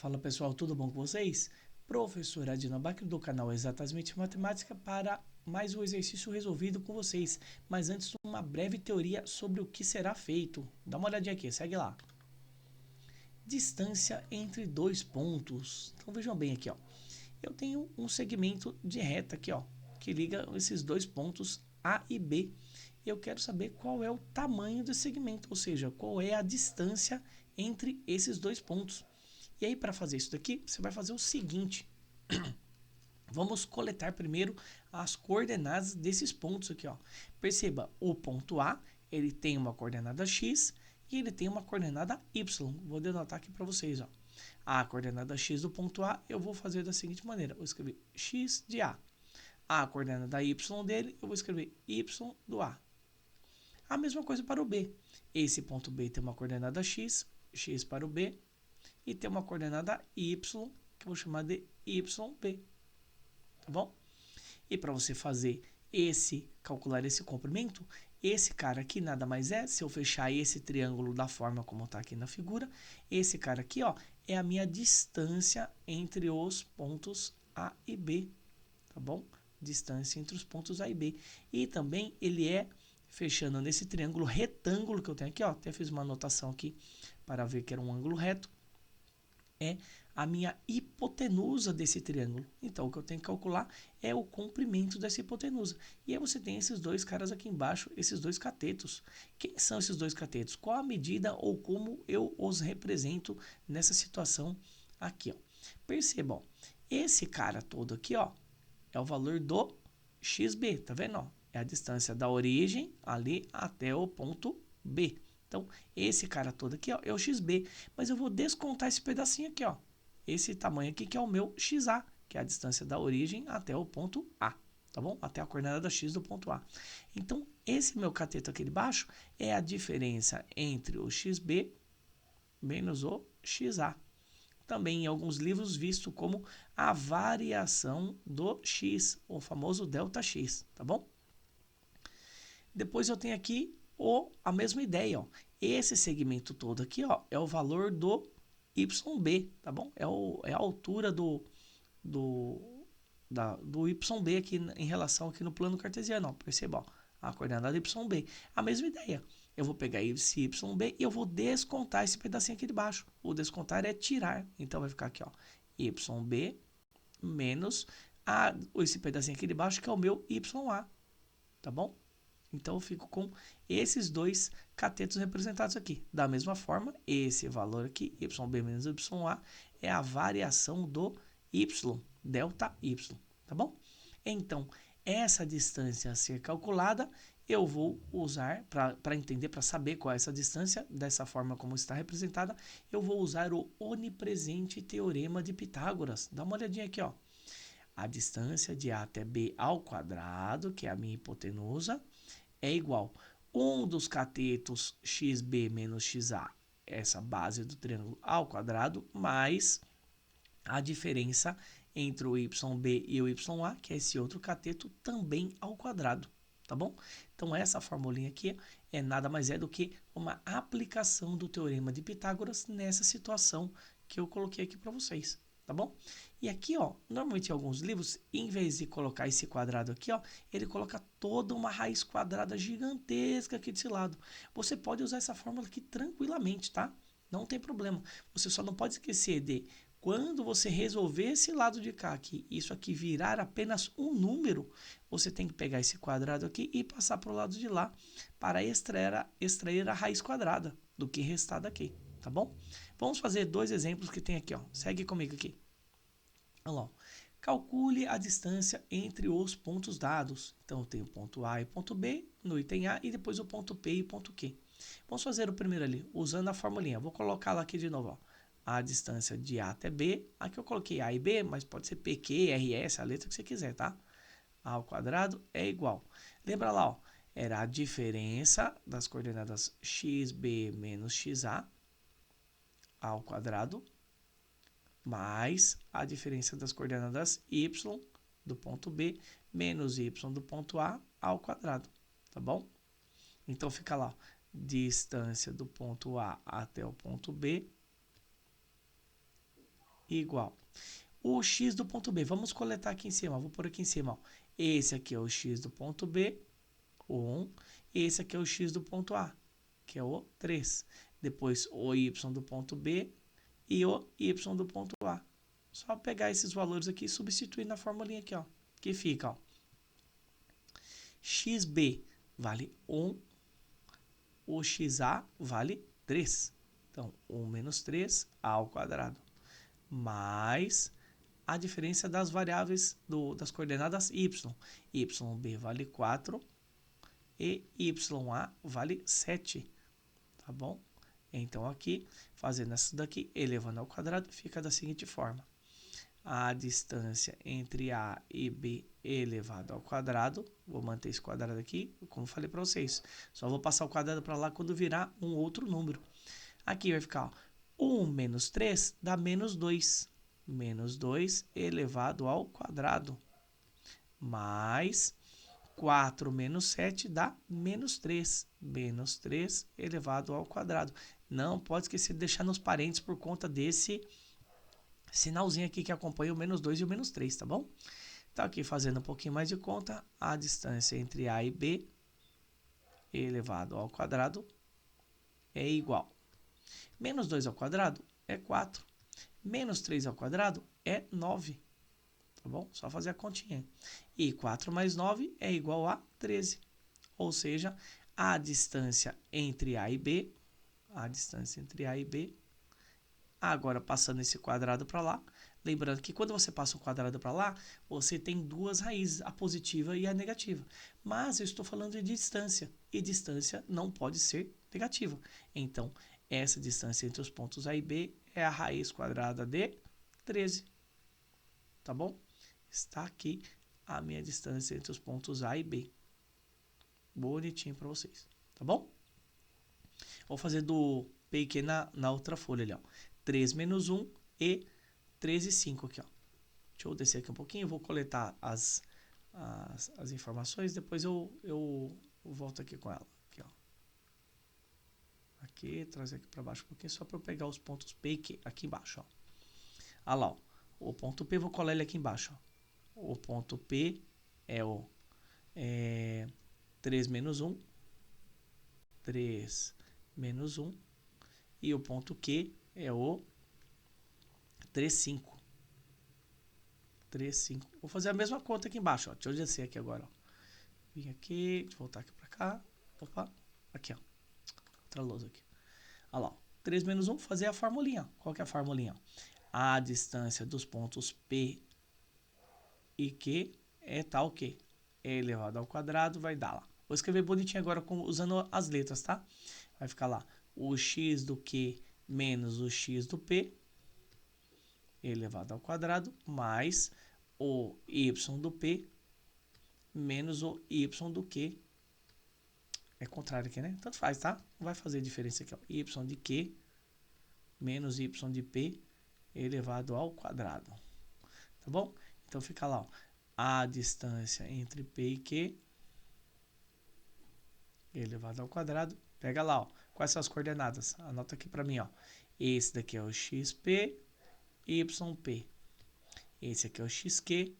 Fala pessoal, tudo bom com vocês? Professor Adina Bacri do canal Exatamente Matemática para mais um exercício resolvido com vocês. Mas antes, uma breve teoria sobre o que será feito. Dá uma olhadinha aqui, segue lá. Distância entre dois pontos. Então vejam bem aqui, ó. Eu tenho um segmento de reta aqui, ó, que liga esses dois pontos A e B. Eu quero saber qual é o tamanho desse segmento, ou seja, qual é a distância entre esses dois pontos. E aí, para fazer isso daqui, você vai fazer o seguinte. Vamos coletar primeiro as coordenadas desses pontos aqui, ó. Perceba, o ponto A, ele tem uma coordenada x e ele tem uma coordenada y. Vou denotar aqui para vocês, ó. A coordenada x do ponto A, eu vou fazer da seguinte maneira. Vou escrever x de A. A coordenada y dele, eu vou escrever y do A. A mesma coisa para o B. Esse ponto B tem uma coordenada x, x para o B, e tem uma coordenada y, que eu vou chamar de yb, tá bom? E para você fazer calcular esse comprimento, esse cara aqui nada mais é, se eu fechar esse triângulo da forma como está aqui na figura, esse cara aqui, ó, é a minha distância entre os pontos A e B, tá bom? Distância entre os pontos A e B. E também ele é, fechando nesse triângulo retângulo que eu tenho aqui, ó, até fiz uma anotação aqui para ver que era um ângulo reto, é a minha hipotenusa desse triângulo. Então, o que eu tenho que calcular é o comprimento dessa hipotenusa. E aí você tem esses dois caras aqui embaixo, esses dois catetos. Quem são esses dois catetos? Qual a medida ou como eu os represento nessa situação aqui, ó? Percebam, esse cara todo aqui, ó, é o valor do xb, tá vendo? Ó? É a distância da origem ali até o ponto B. Então, esse cara todo aqui, ó, é o xb, mas eu vou descontar esse pedacinho aqui, ó. Esse tamanho aqui que é o meu xa, que é a distância da origem até o ponto A, tá bom? Até a coordenada x do ponto A. Então, esse meu cateto aqui de baixo é a diferença entre o xb menos o xa. Também em alguns livros visto como a variação do x, o famoso ΔX, tá bom? Depois eu tenho aqui a mesma ideia, ó. Esse segmento todo aqui, ó, é o valor do YB, tá bom? É a altura do YB aqui em relação aqui no plano cartesiano, ó. Perceba, ó, a coordenada YB. A mesma ideia. Eu vou pegar esse YB e eu vou descontar esse pedacinho aqui de baixo. O descontar é tirar. Então vai ficar aqui, ó, YB menos esse pedacinho aqui de baixo que é o meu YA, tá bom? Então eu fico com esses dois catetos representados aqui. Da mesma forma, esse valor aqui, YB menos YA, é a variação do Y, ΔY, tá bom? Então, essa distância a ser calculada, eu vou usar, para entender, para saber qual é essa distância, dessa forma como está representada, eu vou usar o onipresente teorema de Pitágoras. Dá uma olhadinha aqui, ó. A distância de A até B ao quadrado, que é a minha hipotenusa, é igual um dos catetos xb menos xa, essa base do triângulo ao quadrado, mais a diferença entre o YB e o YA, que é esse outro cateto, também ao quadrado, tá bom? Então, essa formulinha aqui é nada mais do que uma aplicação do teorema de Pitágoras nessa situação que eu coloquei aqui para vocês, tá bom? E aqui, ó, normalmente em alguns livros, em vez de colocar esse quadrado aqui, ó, ele coloca toda uma raiz quadrada gigantesca aqui desse lado. Você pode usar essa fórmula aqui tranquilamente, tá? Não tem problema. Você só não pode esquecer de, quando você resolver esse lado de cá aqui, isso aqui virar apenas um número, você tem que pegar esse quadrado aqui e passar para o lado de lá para extrair a raiz quadrada do que restar daqui, tá bom? Vamos fazer dois exemplos que tem aqui, ó. Segue comigo aqui. Olha lá. Calcule a distância entre os pontos dados. Então, eu tenho o ponto A e ponto B no item A e depois o ponto P e ponto Q. Vamos fazer o primeiro ali, usando a formulinha. Vou colocá-la aqui de novo, ó. A distância de A até B. Aqui eu coloquei A e B, mas pode ser PQ, RS, a letra que você quiser, tá? A ao quadrado é igual. Lembra lá, ó, era a diferença das coordenadas xb menos xa ao quadrado, mais a diferença das coordenadas y do ponto B menos y do ponto A ao quadrado, tá bom? Então fica lá, ó, distância do ponto A até o ponto B igual. O x do ponto B, vamos coletar aqui em cima, vou pôr aqui em cima, ó. Esse aqui é o x do ponto B, o 1. Esse aqui é o x do ponto A, que é o 3. Depois o y do ponto B e o y do ponto A. Só pegar esses valores aqui e substituir na formulinha aqui, ó. Que fica, ó. xb vale 1, o xa vale 3. Então, 1 menos 3, a ao quadrado, mais a diferença das variáveis das coordenadas y. yb vale 4 e ya vale 7, tá bom? Então, aqui, fazendo isso daqui, elevando ao quadrado, fica da seguinte forma. A distância entre A e B elevado ao quadrado, vou manter esse quadrado aqui, como falei para vocês, só vou passar o quadrado para lá quando virar um outro número. Aqui vai ficar, ó, 1 menos 3 dá menos 2, menos 2 elevado ao quadrado, mais 4 menos 7 dá menos 3, menos 3 elevado ao quadrado. Não pode esquecer de deixar nos parênteses por conta desse sinalzinho aqui que acompanha o menos 2 e o menos 3, tá bom? Então, aqui fazendo um pouquinho mais de conta, a distância entre A e B elevado ao quadrado é igual. Menos 2 ao quadrado é 4. Menos 3 ao quadrado é 9. Tá bom? Só fazer a continha. E 4 mais 9 é igual a 13. Ou seja, a distância entre A e B, agora passando esse quadrado para lá, lembrando que quando você passa o quadrado para lá, você tem duas raízes, a positiva e a negativa. Mas eu estou falando de distância, e distância não pode ser negativa. Então, essa distância entre os pontos A e B é a raiz quadrada de 13. Tá bom? Está aqui a minha distância entre os pontos A e B. Bonitinho para vocês. Tá bom? Vou fazer do P e Q na outra folha ali, ó. 3 menos 1 e 13 e 5 aqui, ó. Deixa eu descer aqui um pouquinho, vou coletar as informações, depois eu volto aqui com ela. Aqui, ó. Aqui, trazer aqui para baixo um pouquinho, só para eu pegar os pontos P e Q aqui embaixo, ó. Olha lá, ó. O ponto P, vou colar ele aqui embaixo, ó. O ponto P é o 3 menos 1, 3 menos 1, e o ponto Q é o 3, 5. 3, 5. Vou fazer a mesma conta aqui embaixo, ó. Deixa eu descer aqui agora, ó. Vim aqui, deixa eu voltar aqui pra cá. Opa, aqui, ó. Outra lousa aqui. Olha lá, ó. 3 menos 1, fazer a formulinha. Qual que é a formulinha? A distância dos pontos P e Q é tal que é elevado ao quadrado, vai dar lá. Vou escrever bonitinho agora usando as letras, tá? Vai ficar lá o x do Q menos o x do P elevado ao quadrado, mais o y do P menos o y do Q. É contrário aqui, né? Tanto faz, tá? Não vai fazer diferença aqui, ó. Y de Q menos y de P elevado ao quadrado. Tá bom? Então fica lá, ó. A distância entre P e Q elevado ao quadrado. Pega lá, ó. Quais são as coordenadas? Anota aqui para mim, ó. Esse daqui é o xp, yp. Esse aqui é o xq,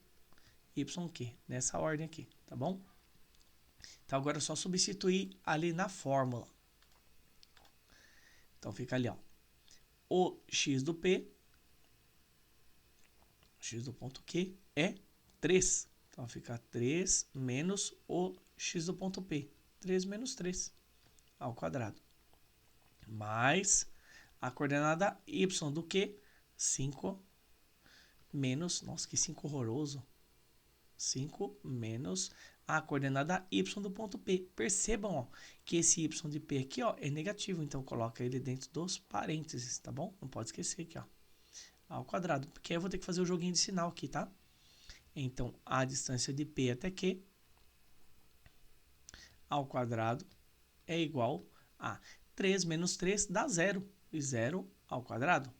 yq. Nessa ordem aqui, tá bom? Então agora é só substituir ali na fórmula. Então fica ali, ó. O x do P, x do ponto Q é 3. Então fica 3 menos o x do ponto P. 3 menos 3 ao quadrado. Mais a coordenada y do Q, 5 menos, nossa, que 5 horroroso. 5 menos a coordenada y do ponto P. Percebam, ó, que esse y de P aqui, ó, é negativo, então coloca ele dentro dos parênteses, tá bom? Não pode esquecer aqui, ó, ao quadrado, porque aí eu vou ter que fazer o joguinho de sinal aqui, tá? Então, a distância de P até Q ao quadrado é igual a 3 menos 3 dá 0, e 0 ao quadrado,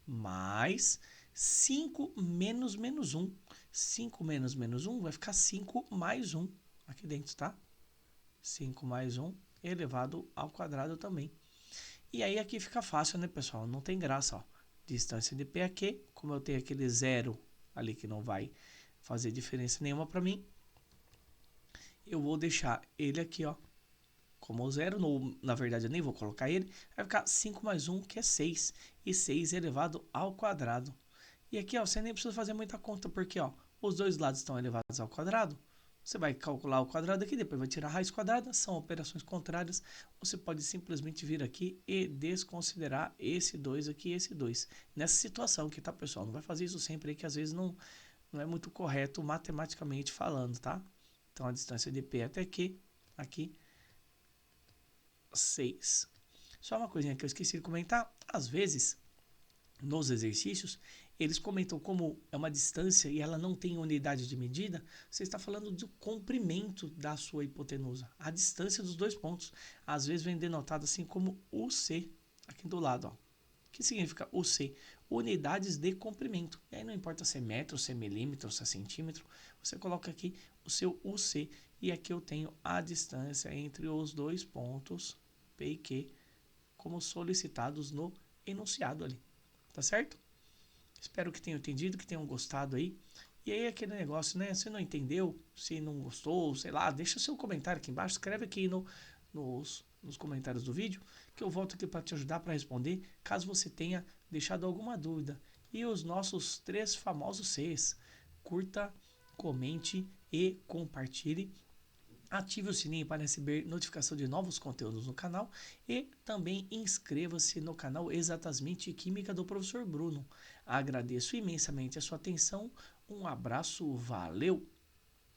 mais 5 menos menos 1. 5 menos menos 1 vai ficar 5 mais 1 aqui dentro, tá? 5 mais 1 elevado ao quadrado também. E aí aqui fica fácil, né, pessoal? Não tem graça, ó. distância de P aqui, como eu tenho aquele zero ali que não vai fazer diferença nenhuma para mim, eu vou deixar ele aqui, ó, como zero, na verdade eu nem vou colocar ele, vai ficar 5 mais 1, que é 6, e 6 elevado ao quadrado. E aqui, ó, você nem precisa fazer muita conta, porque, ó, os dois lados estão elevados ao quadrado, você vai calcular o quadrado aqui, depois vai tirar a raiz quadrada, são operações contrárias, você pode simplesmente vir aqui e desconsiderar esse 2 aqui e esse 2. Nessa situação aqui, tá, pessoal? Não vai fazer isso sempre aí, que às vezes não é muito correto matematicamente falando, tá? Então, a distância de P até aqui 6. Só uma coisinha que eu esqueci de comentar. Às vezes, nos exercícios, eles comentam como é uma distância e ela não tem unidade de medida, você está falando do comprimento da sua hipotenusa, a distância dos dois pontos. Às vezes vem denotado assim como UC, aqui do lado, ó. O que significa UC? Unidades de comprimento. E aí não importa se é metro, se é milímetro, se é centímetro, você coloca aqui o seu UC. E aqui eu tenho a distância entre os dois pontos P e Q, como solicitados no enunciado ali. Tá certo? Espero que tenham entendido, que tenham gostado aí. E aí aquele negócio, né? Se não entendeu, se não gostou, sei lá, deixa seu comentário aqui embaixo, escreve aqui nos comentários do vídeo, que eu volto aqui para te ajudar para responder, caso você tenha deixado alguma dúvida. E os nossos 3 famosos Cs: curta, comente e compartilhe. Ative o sininho para receber notificação de novos conteúdos no canal e também inscreva-se no canal Exatamente Química do Professor Bruno. Agradeço imensamente a sua atenção, um abraço, valeu!